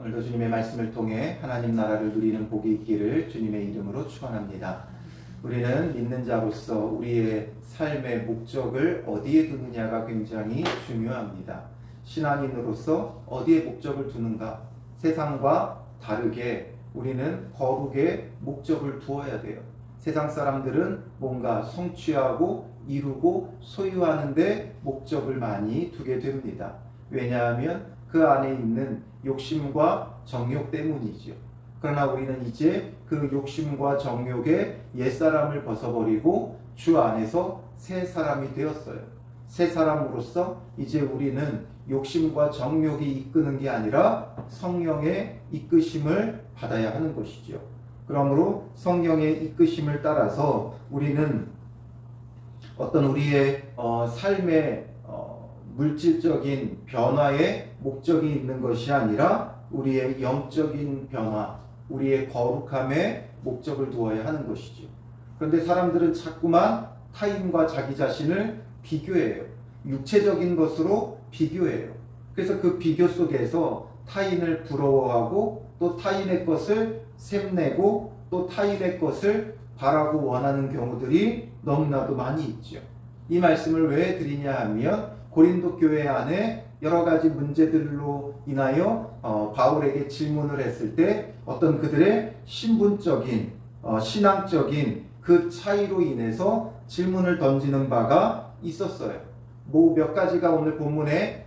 오늘도 주님의 말씀을 통해 하나님 나라를 누리는 복이 있기를 주님의 이름으로 축원합니다. 우리는 믿는 자로서 우리의 삶의 목적을 어디에 두느냐가 굉장히 중요합니다. 신앙인으로서 어디에 목적을 두는가? 세상과 다르게 우리는 거룩에 목적을 두어야 돼요. 세상 사람들은 뭔가 성취하고 이루고 소유하는 데 목적을 많이 두게 됩니다. 왜냐하면 그 안에 있는 욕심과 정욕 때문이죠. 그러나 우리는 이제 그 욕심과 정욕의 옛사람을 벗어버리고 주 안에서 새 사람이 되었어요. 새 사람으로서 이제 우리는 욕심과 정욕이 이끄는 게 아니라 성령의 이끄심을 받아야 하는 것이죠. 그러므로 성령의 이끄심을 따라서 우리는 어떤 우리의 삶의 물질적인 변화에 목적이 있는 것이 아니라 우리의 영적인 변화, 우리의 거룩함에 목적을 두어야 하는 것이죠. 그런데 사람들은 자꾸만 타인과 자기 자신을 비교해요. 육체적인 것으로 비교해요. 그래서 그 비교 속에서 타인을 부러워하고 또 타인의 것을 샘내고 또 타인의 것을 바라고 원하는 경우들이 너무나도 많이 있죠. 이 말씀을 왜 드리냐 하면 고린도 교회 안에 여러 가지 문제들로 인하여 바울에게 질문을 했을 때 어떤 그들의 신분적인 신앙적인 그 차이로 인해서 질문을 던지는 바가 있었어요. 뭐 몇 가지가 오늘 본문에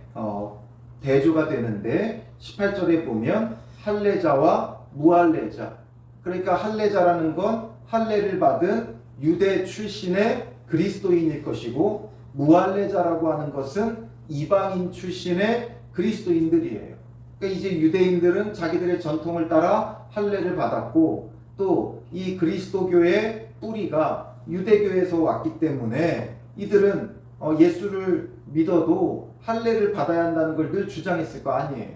대조가 되는데 18절에 보면 할례자와 무할례자, 그러니까 할례자라는 건 할례를 받은 유대 출신의 그리스도인일 것이고 무할례자라고 하는 것은 이방인 출신의 그리스도인들이에요. 그러니까 이제 유대인들은 자기들의 전통을 따라 할례를 받았고 또 이 그리스도교의 뿌리가 유대교에서 왔기 때문에 이들은 예수를 믿어도 할례를 받아야 한다는 걸 늘 주장했을 거 아니에요.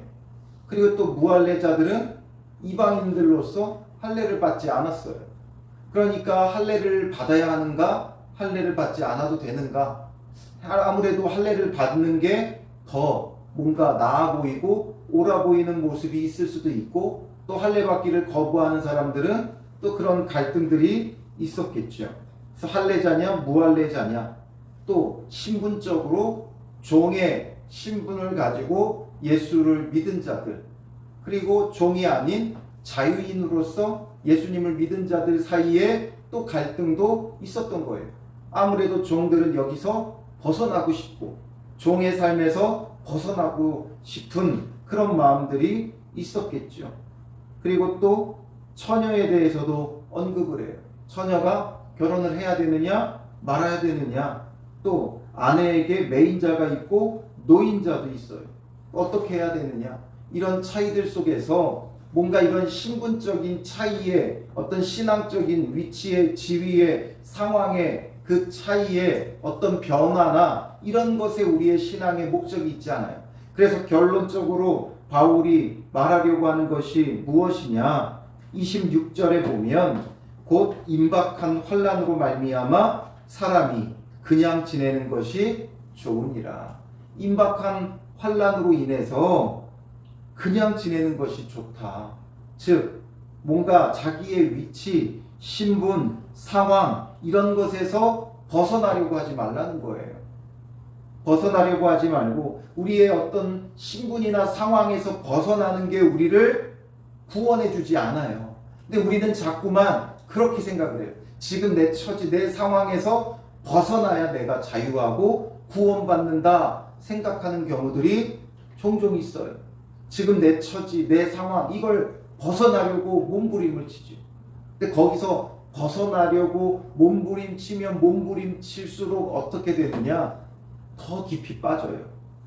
그리고 또 무할례자들은 이방인들로서 할례를 받지 않았어요. 그러니까 할례를 받아야 하는가? 할례를 받지 않아도 되는가? 아무래도 할례를 받는 게 더 뭔가 나아 보이고 옳아 보이는 모습이 있을 수도 있고 또 할례 받기를 거부하는 사람들은 또 그런 갈등들이 있었겠죠. 그래서 할례자냐 무할례자냐, 또 신분적으로 종의 신분을 가지고 예수를 믿은 자들, 그리고 종이 아닌 자유인으로서 예수님을 믿은 자들 사이에 또 갈등도 있었던 거예요. 아무래도 종들은 여기서 벗어나고 싶고 종의 삶에서 벗어나고 싶은 그런 마음들이 있었겠죠. 그리고 또 처녀에 대해서도 언급을 해요. 처녀가 결혼을 해야 되느냐 말아야 되느냐, 또 아내에게 매인자가 있고 노인자도 있어요. 어떻게 해야 되느냐, 이런 차이들 속에서 뭔가 이런 신분적인 차이에 어떤 신앙적인 위치의 지위의 상황의 그 차이에 어떤 변화나 이런 것에 우리의 신앙의 목적이 있지 않아요. 그래서 결론적으로 바울이 말하려고 하는 것이 무엇이냐, 26절에 보면 곧 임박한 환난으로 말미암아 사람이 그냥 지내는 것이 좋으니라. 임박한 환난으로 인해서 그냥 지내는 것이 좋다. 즉 뭔가 자기의 위치, 신분, 상황 이런 것에서 벗어나려고 하지 말라는 거예요. 벗어나려고 하지 말고 우리의 어떤 신분이나 상황에서 벗어나는 게 우리를 구원해 주지 않아요. 근데 우리는 자꾸만 그렇게 생각을 해요. 지금 내 처지, 내 상황에서 벗어나야 내가 자유하고 구원받는다 생각하는 경우들이 종종 있어요. 지금 내 처지, 내 상황 이걸 벗어나려고 몸부림을 치죠. 근데 거기서 벗어나려고 몸부림치면 몸부림칠수록 어떻게 되느냐, 더 깊이 빠져요.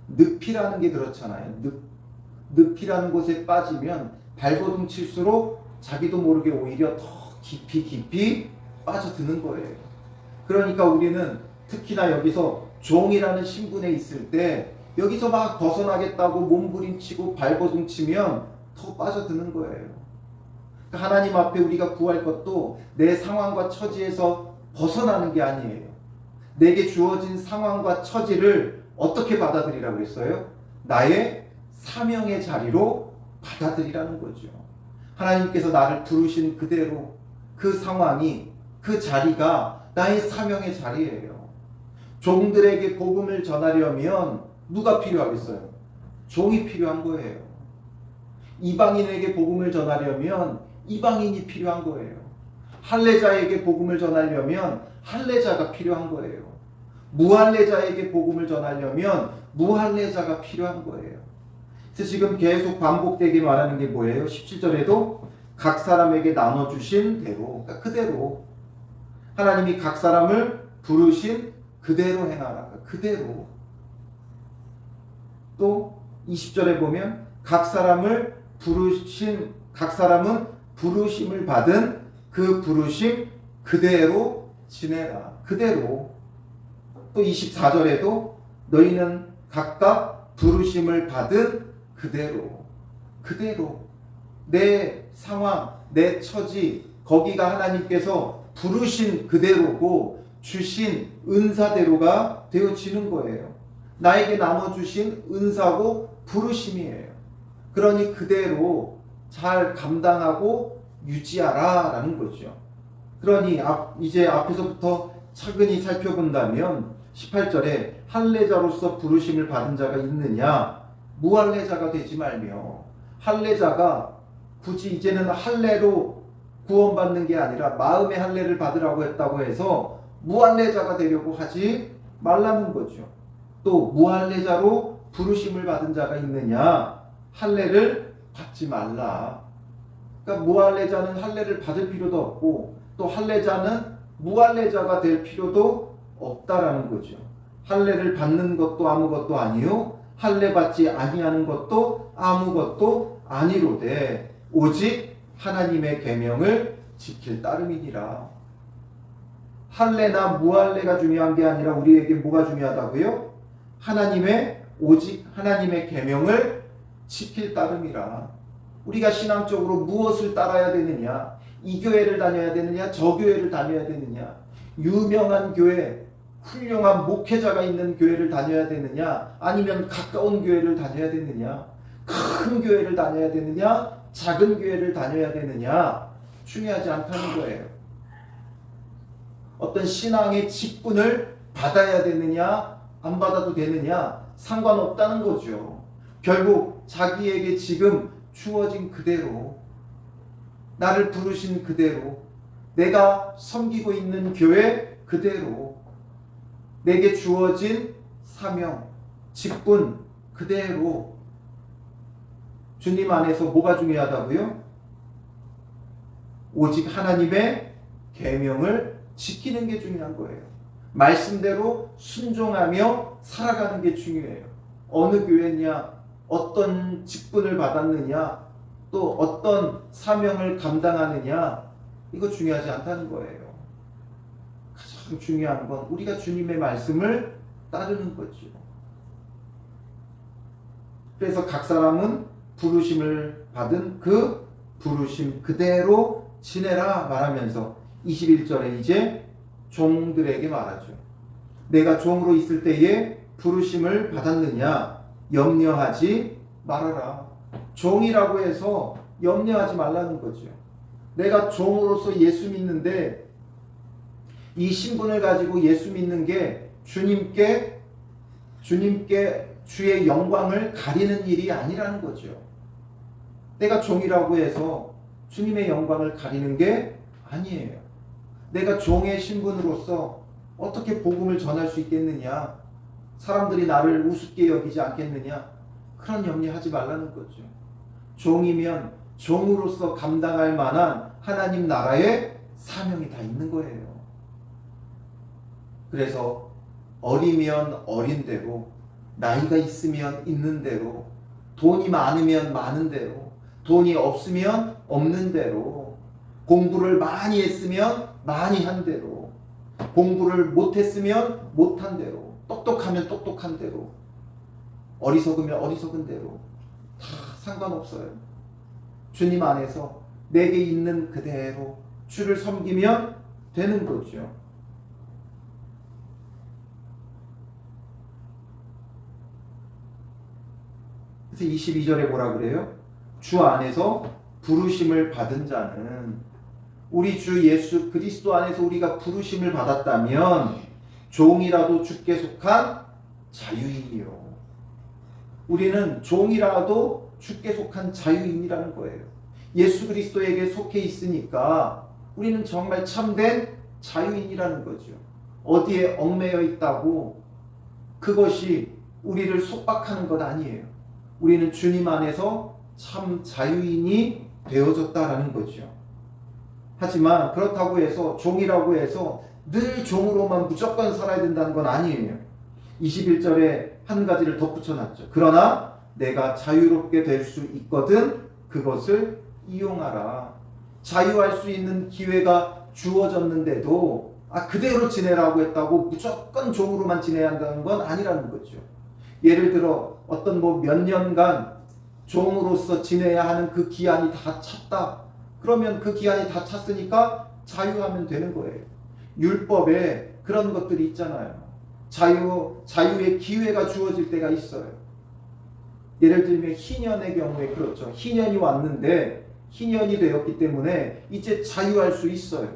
늪이라는 게 그렇잖아요. 늪이라는 곳에 빠지면 발버둥 칠수록 자기도 모르게 오히려 더 깊이 빠져드는 거예요. 그러니까 우리는 특히나 여기서 종이라는 신분에 있을 때 여기서 막 벗어나겠다고 몸부림치고 발버둥 치면 더 빠져드는 거예요. 하나님 앞에 우리가 구할 것도 내 상황과 처지에서 벗어나는 게 아니에요. 내게 주어진 상황과 처지를 어떻게 받아들이라고 했어요? 나의 사명의 자리로 받아들이라는 거죠. 하나님께서 나를 부르신 그대로 그 상황이 그 자리가 나의 사명의 자리예요. 종들에게 복음을 전하려면 누가 필요하겠어요? 종이 필요한 거예요. 이방인에게 복음을 전하려면 이방인이 필요한 거예요. 할례자에게 복음을 전하려면 할례자가 필요한 거예요. 무할례자에게 복음을 전하려면 무할례자가 필요한 거예요. 그래서 지금 계속 반복되게 말하는 게 뭐예요? 17절에도 각 사람에게 나눠주신 대로, 그러니까 그대로 하나님이 각 사람을 부르신 그대로 행하라. 그대로. 또 20절에 보면 각 사람은 부르심을 받은 그 부르심 그대로 지내라. 그대로. 또 24절에도 너희는 각각 부르심을 받은 그대로. 내 상황, 내 처지, 거기가 하나님께서 부르신 그대로고 주신 은사대로가 되어지는 거예요. 나에게 나눠주신 은사고 부르심이에요. 그러니 그대로 잘 감당하고 유지하라 라는 거죠. 그러니 이제 앞에서부터 차근히 살펴본다면 18절에 할례자로서 부르심을 받은 자가 있느냐, 무할례자가 되지 말며, 할례자가 굳이 이제는 할례로 구원받는 게 아니라 마음의 할례를 받으라고 했다고 해서 무할례자가 되려고 하지 말라는 거죠. 또 무할례자로 부르심을 받은 자가 있느냐, 할례를 받지 말라. 그러니까 무할례자는 할례를 받을 필요도 없고 또 할례자는 무할례자가 될 필요도 없다라는 거죠. 할례를 받는 것도 아무것도 아니요 할례 받지 아니하는 것도 아무것도 아니로되 오직 하나님의 계명을 지킬 따름이니라. 할례나 무할례가 중요한 게 아니라 우리에게 뭐가 중요하다고요? 오직 하나님의 계명을 지킬 따름이라. 우리가 신앙적으로 무엇을 따라야 되느냐? 이 교회를 다녀야 되느냐? 저 교회를 다녀야 되느냐? 유명한 교회, 훌륭한 목회자가 있는 교회를 다녀야 되느냐? 아니면 가까운 교회를 다녀야 되느냐? 큰 교회를 다녀야 되느냐? 작은 교회를 다녀야 되느냐? 중요하지 않다는 거예요. 어떤 신앙의 직분을 받아야 되느냐? 안 받아도 되느냐? 상관없다는 거죠. 결국 자기에게 지금 주어진 그대로, 나를 부르신 그대로, 내가 섬기고 있는 교회 그대로, 내게 주어진 사명, 직분 그대로 주님 안에서 뭐가 중요하다고요? 오직 하나님의 계명을 지키는 게 중요한 거예요. 말씀대로 순종하며 살아가는 게 중요해요. 어느 교회냐, 어떤 직분을 받았느냐, 또 어떤 사명을 감당하느냐, 이거 중요하지 않다는 거예요. 가장 중요한 건 우리가 주님의 말씀을 따르는 거죠. 그래서 각 사람은 부르심을 받은 그 부르심 그대로 지내라 말하면서 21절에 이제 종들에게 말하죠. 내가 종으로 있을 때에 부르심을 받았느냐 염려하지 말아라. 종이라고 해서 염려하지 말라는 거죠. 내가 종으로서 예수 믿는데 이 신분을 가지고 예수 믿는 게 주님께 주의 영광을 가리는 일이 아니라는 거죠. 내가 종이라고 해서 주님의 영광을 가리는 게 아니에요. 내가 종의 신분으로서 어떻게 복음을 전할 수 있겠느냐? 사람들이 나를 우습게 여기지 않겠느냐? 그런 염려하지 말라는 거죠. 종이면 종으로서 감당할 만한 하나님 나라의 사명이 다 있는 거예요. 그래서 어리면 어린 대로, 나이가 있으면 있는 대로, 돈이 많으면 많은 대로, 돈이 없으면 없는 대로, 공부를 많이 했으면 많이 한 대로, 공부를 못했으면 못한 대로, 똑똑하면 똑똑한 대로, 어리석으면 어리석은 대로 다 상관없어요. 주님 안에서 내게 있는 그대로 주를 섬기면 되는 거죠. 그래서 22절에 뭐라 그래요? 주 안에서 부르심을 받은 자는, 우리 주 예수 그리스도 안에서 우리가 부르심을 받았다면 종이라도 주께 속한 자유인이요. 우리는 종이라도 주께 속한 자유인이라는 거예요. 예수 그리스도에게 속해 있으니까 우리는 정말 참된 자유인이라는 거죠. 어디에 얽매여 있다고 그것이 우리를 속박하는 것 아니에요. 우리는 주님 안에서 참 자유인이 되어졌다라는 거죠. 하지만 그렇다고 해서 종이라고 해서 늘 종으로만 무조건 살아야 된다는 건 아니에요. 21절에 한 가지를 덧붙여놨죠. 그러나 내가 자유롭게 될 수 있거든 그것을 이용하라. 자유할 수 있는 기회가 주어졌는데도 그대로 지내라고 했다고 무조건 종으로만 지내야 한다는 건 아니라는 거죠. 예를 들어 어떤 몇 년간 종으로서 지내야 하는 그 기한이 다 찼다. 그러면 그 기한이 다 찼으니까 자유하면 되는 거예요. 율법에 그런 것들이 있잖아요. 자유의 기회가 주어질 때가 있어요. 예를 들면 희년의 경우에 그렇죠. 희년이 왔는데 희년이 되었기 때문에 이제 자유할 수 있어요.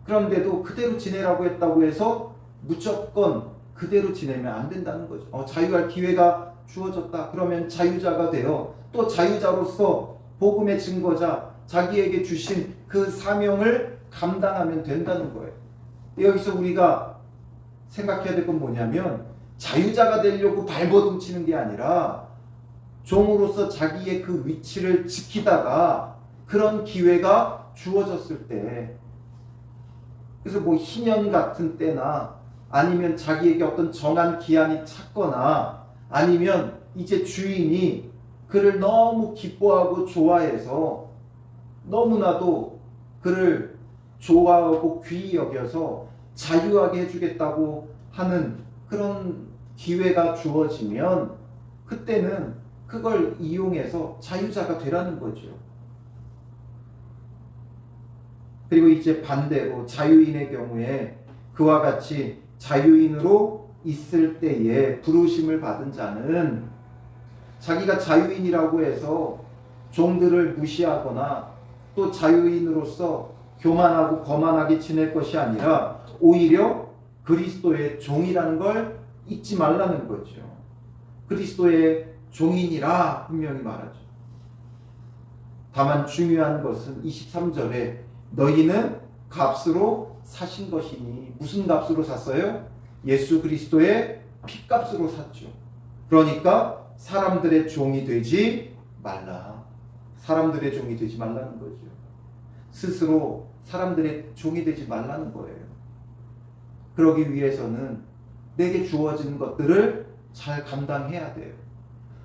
그런데도 그대로 지내라고 했다고 해서 무조건 그대로 지내면 안 된다는 거죠. 자유할 기회가 주어졌다. 그러면 자유자가 되어 또 자유자로서 복음의 증거자, 자기에게 주신 그 사명을 감당하면 된다는 거예요. 여기서 우리가 생각해야 될 건 뭐냐면 자유자가 되려고 발버둥 치는 게 아니라 종으로서 자기의 그 위치를 지키다가 그런 기회가 주어졌을 때, 그래서 희년 같은 때나 아니면 자기에게 어떤 정한 기한이 찼거나 아니면 이제 주인이 그를 너무 기뻐하고 좋아해서 너무나도 그를 좋아하고 귀히 여겨서 자유하게 해주겠다고 하는 그런 기회가 주어지면 그때는 그걸 이용해서 자유자가 되라는 거죠. 그리고 이제 반대로 자유인의 경우에 그와 같이 자유인으로 있을 때에 부르심을 받은 자는 자기가 자유인이라고 해서 종들을 무시하거나 또 자유인으로서 교만하고 거만하게 지낼 것이 아니라 오히려 그리스도의 종이라는 걸 잊지 말라는 거죠. 그리스도의 종인이라 분명히 말하죠. 다만 중요한 것은 23절에 너희는 값으로 사신 것이니, 무슨 값으로 샀어요? 예수 그리스도의 피값으로 샀죠. 그러니까 사람들의 종이 되지 말라. 사람들의 종이 되지 말라는 거죠. 스스로 사람들의 종이 되지 말라는 거예요. 그러기 위해서는 내게 주어진 것들을 잘 감당해야 돼요.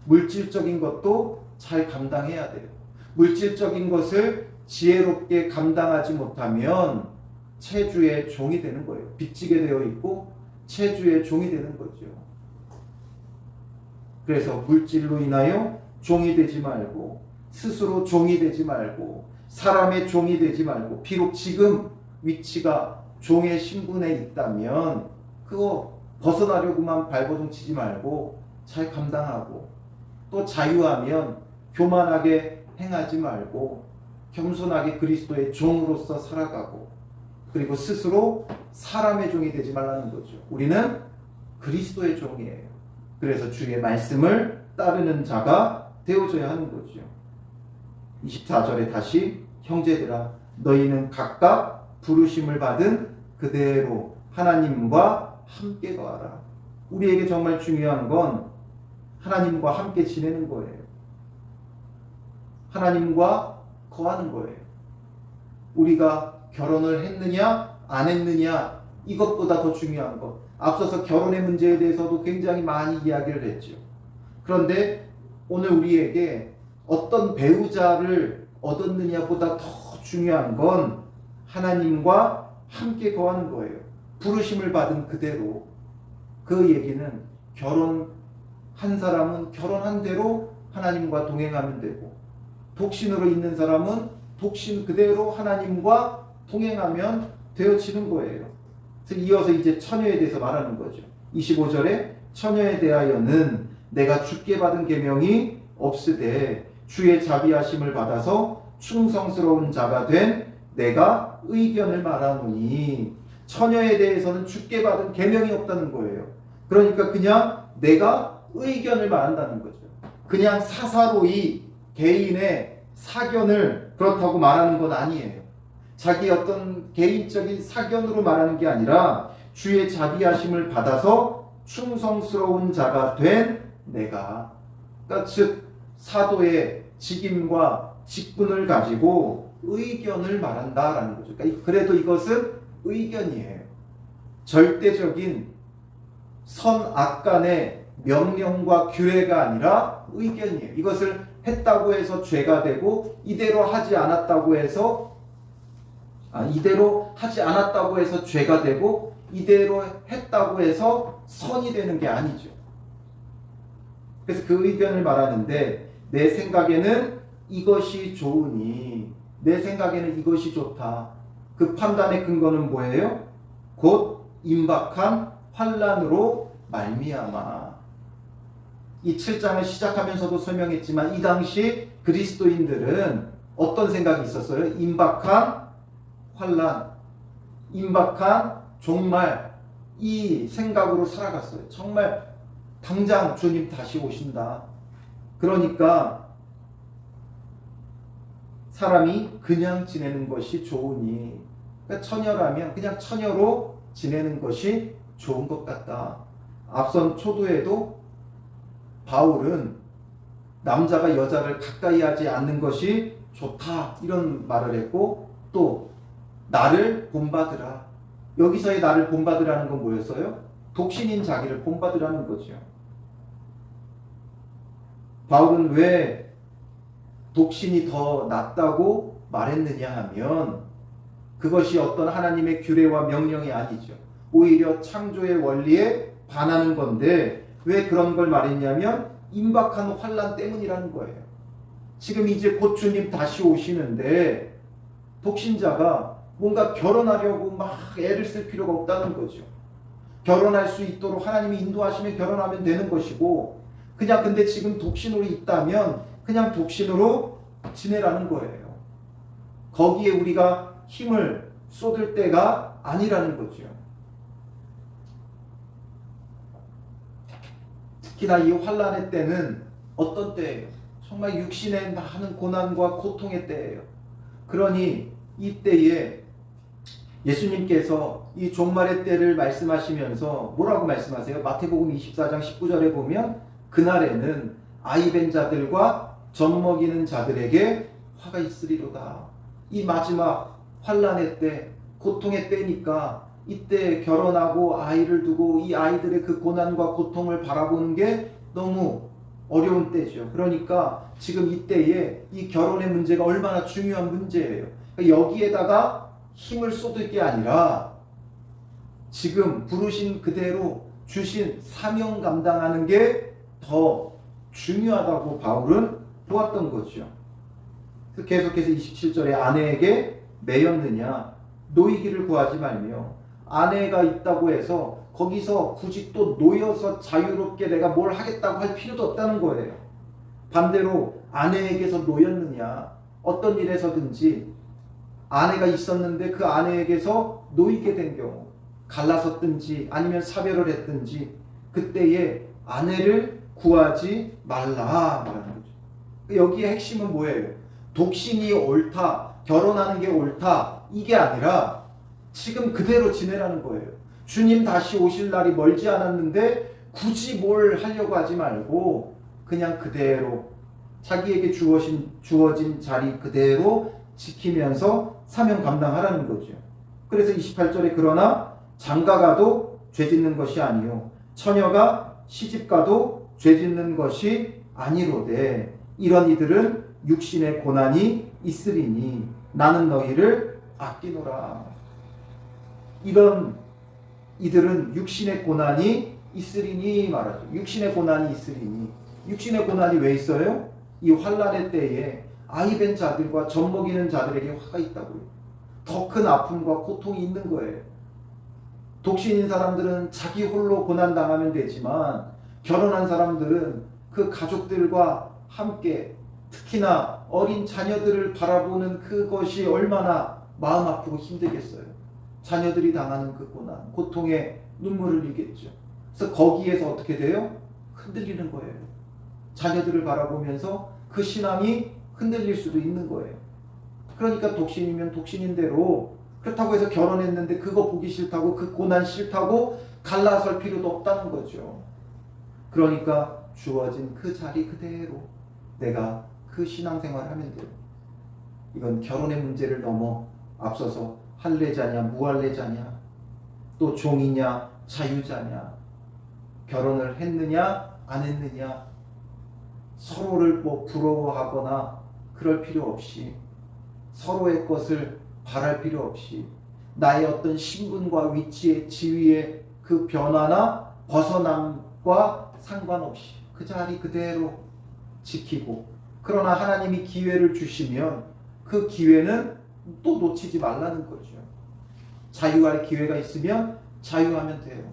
물질적인 것도 잘 감당해야 돼요. 물질적인 것을 지혜롭게 감당하지 못하면 체주의 종이 되는 거예요. 빚지게 되어 있고 체주의 종이 되는 거죠. 그래서 물질로 인하여 종이 되지 말고, 스스로 종이 되지 말고, 사람의 종이 되지 말고, 비록 지금 위치가 종의 신분에 있다면 그거 벗어나려고만 발버둥 치지 말고 잘 감당하고, 또 자유하면 교만하게 행하지 말고 겸손하게 그리스도의 종으로서 살아가고, 그리고 스스로 사람의 종이 되지 말라는 거죠. 우리는 그리스도의 종이에요. 그래서 주의 말씀을 따르는 자가 되어져야 하는 거죠. 24절에 다시 형제들아 너희는 각각 부르심을 받은 그대로 하나님과 함께 거하라. 우리에게 정말 중요한 건 하나님과 함께 지내는 거예요. 하나님과 거하는 거예요. 우리가 결혼을 했느냐 안 했느냐 이것보다 더 중요한 것, 앞서서 결혼의 문제에 대해서도 굉장히 많이 이야기를 했죠. 그런데 오늘 우리에게 어떤 배우자를 얻었느냐보다 더 중요한 건 하나님과 함께 거하는 거예요. 부르심을 받은 그대로. 그 얘기는 결혼한 사람은 결혼한 대로 하나님과 동행하면 되고, 독신으로 있는 사람은 독신 그대로 하나님과 동행하면 되어지는 거예요. 그래서 이어서 이제 처녀에 대해서 말하는 거죠. 25절에 처녀에 대하여는 내가 주께 받은 계명이 없으되 주의 자비하심을 받아서 충성스러운 자가 된 내가 의견을 말하노니. 처녀에 대해서는 주께 받은 계명이 없다는 거예요. 그러니까 그냥 내가 의견을 말한다는 거죠. 그냥 사사로이 개인의 사견을 그렇다고 말하는 건 아니에요. 자기 어떤 개인적인 사견으로 말하는 게 아니라 주의 자비하심을 받아서 충성스러운 자가 된 내가, 그러니까 즉 사도의 직임과 직분을 가지고 의견을 말한다라는 거죠. 그러니까 그래도 이것은 의견이에요. 절대적인 선악 간의 명령과 규례가 아니라 의견이에요. 이것을 했다고 해서 죄가 되고 이대로 하지 않았다고 해서 죄가 되고 이대로 했다고 해서 선이 되는 게 아니죠. 그래서 그 의견을 말하는데 내 생각에는 이것이 좋으니, 내 생각에는 이것이 좋다. 그 판단의 근거는 뭐예요? 곧 임박한 환난으로 말미암아. 이 7장을 시작하면서도 설명했지만 이 당시 그리스도인들은 어떤 생각이 있었어요? 임박한 환난, 임박한 종말, 이 생각으로 살아갔어요. 정말 당장 주님 다시 오신다. 그러니까 사람이 그냥 지내는 것이 좋으니, 그러니까 처녀라면 그냥 처녀로 지내는 것이 좋은 것 같다. 앞선 초두에도 바울은 남자가 여자를 가까이 하지 않는 것이 좋다 이런 말을 했고, 또 나를 본받으라. 여기서의 나를 본받으라는 건 뭐였어요? 독신인 자기를 본받으라는 거죠. 바울은 왜 독신이 더 낫다고 말했느냐 하면 그것이 어떤 하나님의 규례와 명령이 아니죠. 오히려 창조의 원리에 반하는 건데 왜 그런 걸 말했냐면 임박한 환난 때문이라는 거예요. 지금 이제 곧 주님 다시 오시는데 독신자가 뭔가 결혼하려고 막 애를 쓸 필요가 없다는 거죠. 결혼할 수 있도록 하나님이 인도하시면 결혼하면 되는 것이고, 그냥 근데 지금 독신으로 있다면 그냥 독신으로 지내라는 거예요. 거기에 우리가 힘을 쏟을 때가 아니라는 거죠. 특히나 이 환난의 때는 어떤 때예요? 정말 육신의 많은 고난과 고통의 때예요. 그러니 이 때에 예수님께서 이 종말의 때를 말씀하시면서 뭐라고 말씀하세요? 마태복음 24장 19절에 보면 그날에는 아이 벤 자들과 젖 먹이는 자들에게 화가 있으리로다. 이 마지막 환난의 때, 고통의 때니까 이때 결혼하고 아이를 두고 이 아이들의 그 고난과 고통을 바라보는 게 너무 어려운 때죠. 그러니까 지금 이때에 이 결혼의 문제가 얼마나 중요한 문제예요. 여기에다가 힘을 쏟을 게 아니라 지금 부르신 그대로 주신 사명 감당하는 게 더 중요하다고 바울은 보았던 거죠. 그래서 계속해서 27절에 아내에게 매였느냐 노이기를 구하지 말며, 아내가 있다고 해서 거기서 굳이 또 놓여서 자유롭게 내가 뭘 하겠다고 할 필요도 없다는 거예요. 반대로 아내에게서 놓였느냐, 어떤 일에서든지 아내가 있었는데 그 아내에게서 놓이게 된 경우, 갈라섰든지 아니면 사별을 했든지 그때에 아내를 구하지 말라 말하는 거죠. 여기에 핵심은 뭐예요? 독신이 옳다, 결혼하는 게 옳다, 이게 아니라 지금 그대로 지내라는 거예요. 주님 다시 오실 날이 멀지 않았는데 굳이 뭘 하려고 하지 말고 그냥 그대로 자기에게 주어진 자리 그대로 지키면서 사명 감당하라는 거죠. 그래서 28절에 그러나 장가가도 죄짓는 것이 아니요 처녀가 시집가도 죄짓는 것이 아니로되 이런 이들은 육신의 고난이 있으리니 나는 너희를 아끼노라. 이런 이들은 육신의 고난이 있으리니 말하죠. 육신의 고난이 있으리니. 육신의 고난이 왜 있어요? 이 환난의 때에 아이 된 자들과 젖 먹이는 자들에게 화가 있다고요. 더 큰 아픔과 고통이 있는 거예요. 독신인 사람들은 자기 홀로 고난당하면 되지만 결혼한 사람들은 그 가족들과 함께 특히나 어린 자녀들을 바라보는 그것이 얼마나 마음 아프고 힘들겠어요. 자녀들이 당하는 그 고난, 고통에 눈물을 흘리겠죠. 그래서 거기에서 어떻게 돼요? 흔들리는 거예요. 자녀들을 바라보면서 그 신앙이 흔들릴 수도 있는 거예요. 그러니까 독신이면 독신인 대로, 그렇다고 해서 결혼했는데 그거 보기 싫다고, 그 고난 싫다고 갈라설 필요도 없다는 거죠. 그러니까 주어진 그 자리 그대로 내가 그 신앙생활을 하면 돼요. 이건 결혼의 문제를 넘어 앞서서 할례자냐 무할례자냐, 또 종이냐 자유자냐, 결혼을 했느냐 안 했느냐, 서로를 부러워하거나 그럴 필요 없이, 서로의 것을 바랄 필요 없이, 나의 어떤 신분과 위치의 지위의 그 변화나 벗어남과 상관없이 그 자리 그대로 지키고, 그러나 하나님이 기회를 주시면 그 기회는 또 놓치지 말라는 거죠. 자유할 기회가 있으면 자유하면 돼요.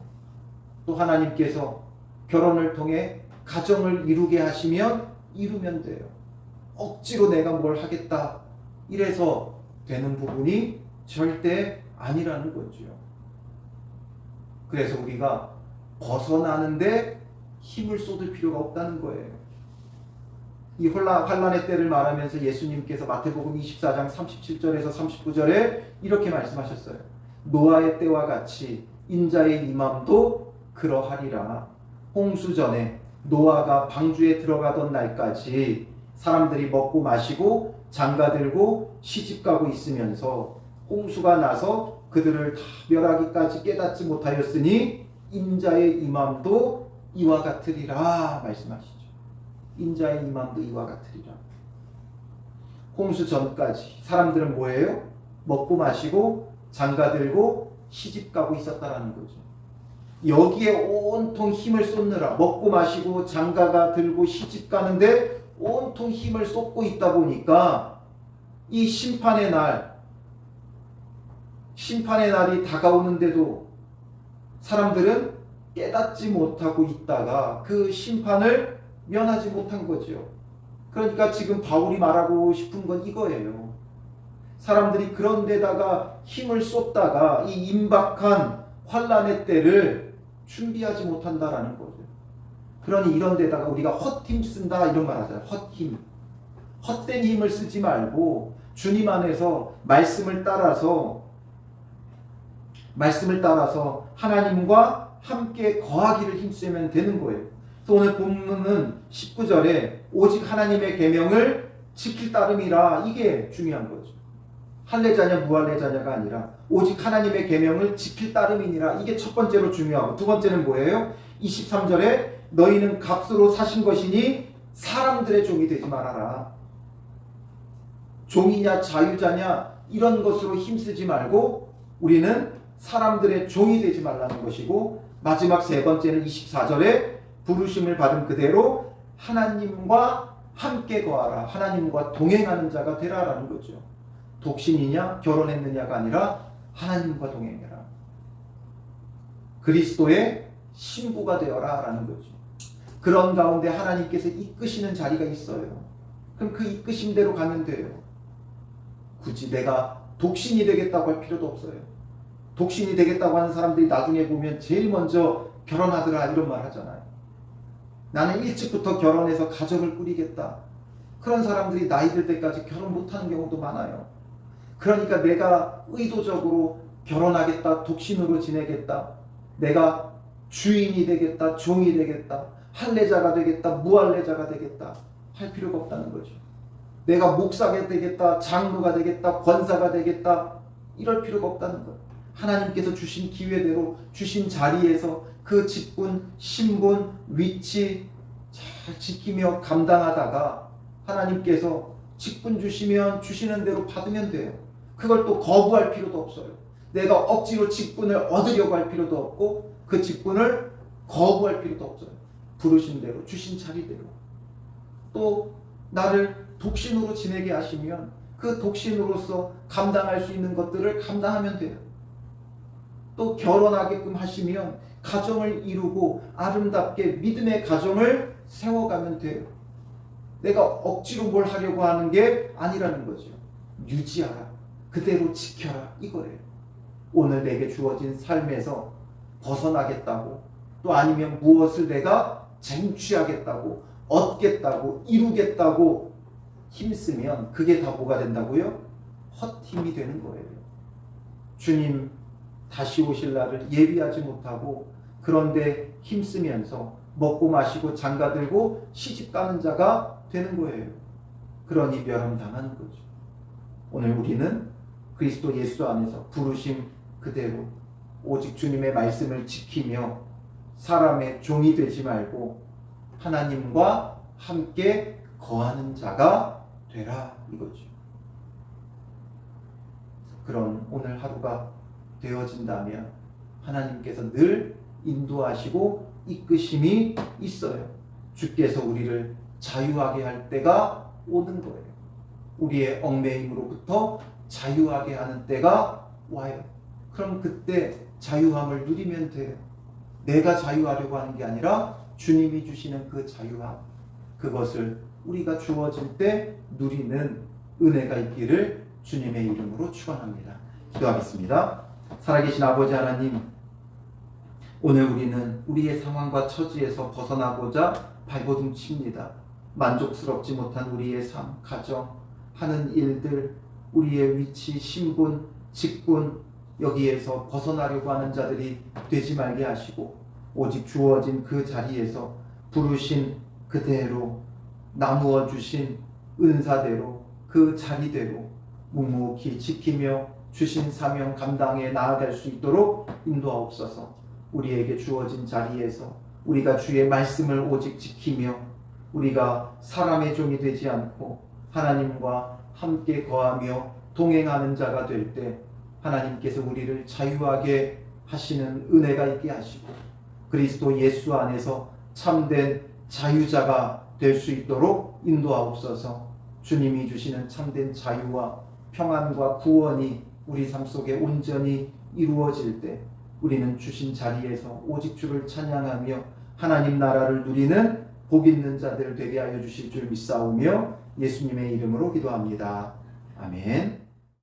또 하나님께서 결혼을 통해 가정을 이루게 하시면 이루면 돼요. 억지로 내가 뭘 하겠다 이래서 되는 부분이 절대 아니라는 거죠. 그래서 우리가 벗어나는데 힘을 쏟을 필요가 없다는 거예요. 이 환란의 때를 말하면서 예수님께서 마태복음 24장 37절에서 39절에 이렇게 말씀하셨어요. 노아의 때와 같이 인자의 임함도 그러하리라. 홍수 전에 노아가 방주에 들어가던 날까지 사람들이 먹고 마시고 장가들고 시집가고 있으면서 홍수가 나서 그들을 다 멸하기까지 깨닫지 못하였으니 인자의 임함도 이와 같으리라 말씀하시죠. 인자의 임함도 이와 같으리라. 홍수 전까지 사람들은 뭐예요? 먹고 마시고 장가들고 시집가고 있었다라는 거죠. 여기에 온통 힘을 쏟느라, 먹고 마시고 장가가 들고 시집가는데 온통 힘을 쏟고 있다 보니까 이 심판의 날이 다가오는데도 사람들은 깨닫지 못하고 있다가 그 심판을 면하지 못한 거죠. 그러니까 지금 바울이 말하고 싶은 건 이거예요. 사람들이 그런 데다가 힘을 쏟다가 이 임박한 환란의 때를 준비하지 못한다라는 거죠. 그러니 이런 데다가 우리가 헛힘 쓴다 이런 말 하잖아요. 헛힘. 헛된 힘을 쓰지 말고 주님 안에서 말씀을 따라서 하나님과 함께 거하기를 힘쓰면 되는 거예요. 그래서 오늘 본문은 19절에 오직 하나님의 계명을 지킬 따름이라, 이게 중요한 거죠. 할례자냐 무할례자냐가 아니라 오직 하나님의 계명을 지킬 따름이니라, 이게 첫 번째로 중요하고, 두 번째는 뭐예요? 23절에 너희는 값으로 사신 것이니 사람들의 종이 되지 말아라. 종이냐 자유자냐 이런 것으로 힘쓰지 말고 우리는 사람들의 종이 되지 말라는 것이고, 마지막 세 번째는 24절에 부르심을 받은 그대로 하나님과 함께 거하라, 하나님과 동행하는 자가 되라라는 거죠. 독신이냐 결혼했느냐가 아니라 하나님과 동행해라, 그리스도의 신부가 되어라 라는 거죠. 그런 가운데 하나님께서 이끄시는 자리가 있어요. 그럼 그 이끄심대로 가면 돼요. 굳이 내가 독신이 되겠다고 할 필요도 없어요. 독신이 되겠다고 하는 사람들이 나중에 보면 제일 먼저 결혼하더라 이런 말 하잖아요. 나는 일찍부터 결혼해서 가정을 꾸리겠다. 그런 사람들이 나이 들 때까지 결혼 못하는 경우도 많아요. 그러니까 내가 의도적으로 결혼하겠다, 독신으로 지내겠다, 내가 주인이 되겠다, 종이 되겠다, 할례자가 되겠다, 무할례자가 되겠다 할 필요가 없다는 거죠. 내가 목사가 되겠다, 장로가 되겠다, 권사가 되겠다 이럴 필요가 없다는 거예요. 하나님께서 주신 기회대로 주신 자리에서 그 직분, 신분, 위치 잘 지키며 감당하다가 하나님께서 직분 주시면 주시는 대로 받으면 돼요. 그걸 또 거부할 필요도 없어요. 내가 억지로 직분을 얻으려고 할 필요도 없고 그 직분을 거부할 필요도 없어요. 부르신 대로, 주신 자리대로. 또 나를 독신으로 지내게 하시면 그 독신으로서 감당할 수 있는 것들을 감당하면 돼요. 또 결혼하게끔 하시면 가정을 이루고 아름답게 믿음의 가정을 세워가면 돼요. 내가 억지로 뭘 하려고 하는 게 아니라는 거죠. 유지하라. 그대로 지켜라. 이거예요. 오늘 내게 주어진 삶에서 벗어나겠다고, 또 아니면 무엇을 내가 쟁취하겠다고, 얻겠다고, 이루겠다고 힘쓰면 그게 다 뭐가 된다고요? 헛힘이 되는 거예요. 주님 다시 오실 날을 예비하지 못하고, 그런데 힘쓰면서 먹고 마시고 장가들고 시집가는 자가 되는 거예요. 그러니 멸함 당하는 거죠. 오늘 우리는 그리스도 예수 안에서 부르심 그대로 오직 주님의 말씀을 지키며 사람의 종이 되지 말고 하나님과 함께 거하는 자가 되라, 이거죠. 그런 오늘 하루가 되어진다면 하나님께서 늘 인도하시고 이끄심이 있어요. 주께서 우리를 자유하게 할 때가 오는 거예요. 우리의 얽매임으로부터 자유하게 하는 때가 와요. 그럼 그때 자유함을 누리면 돼요. 내가 자유하려고 하는 게 아니라 주님이 주시는 그 자유함, 그것을 우리가 주어질 때 누리는 은혜가 있기를 주님의 이름으로 축원합니다. 기도하겠습니다. 살아계신 아버지 하나님, 오늘 우리는 우리의 상황과 처지에서 벗어나고자 발버둥 칩니다. 만족스럽지 못한 우리의 삶, 가정, 하는 일들, 우리의 위치, 신분, 직분, 여기에서 벗어나려고 하는 자들이 되지 말게 하시고 오직 주어진 그 자리에서 부르신 그대로 나누어 주신 은사대로 그 자리대로 묵묵히 지키며 주신 사명 감당에 나아갈 수 있도록 인도하옵소서. 우리에게 주어진 자리에서 우리가 주의 말씀을 오직 지키며 우리가 사람의 종이 되지 않고 하나님과 함께 거하며 동행하는 자가 될 때 하나님께서 우리를 자유하게 하시는 은혜가 있게 하시고 그리스도 예수 안에서 참된 자유자가 될 수 있도록 인도하옵소서. 주님이 주시는 참된 자유와 평안과 구원이 우리 삶 속에 온전히 이루어질 때 우리는 주신 자리에서 오직 주를 찬양하며 하나님 나라를 누리는 복 있는 자들 되게 하여 주실 줄 믿사오며 예수님의 이름으로 기도합니다. 아멘.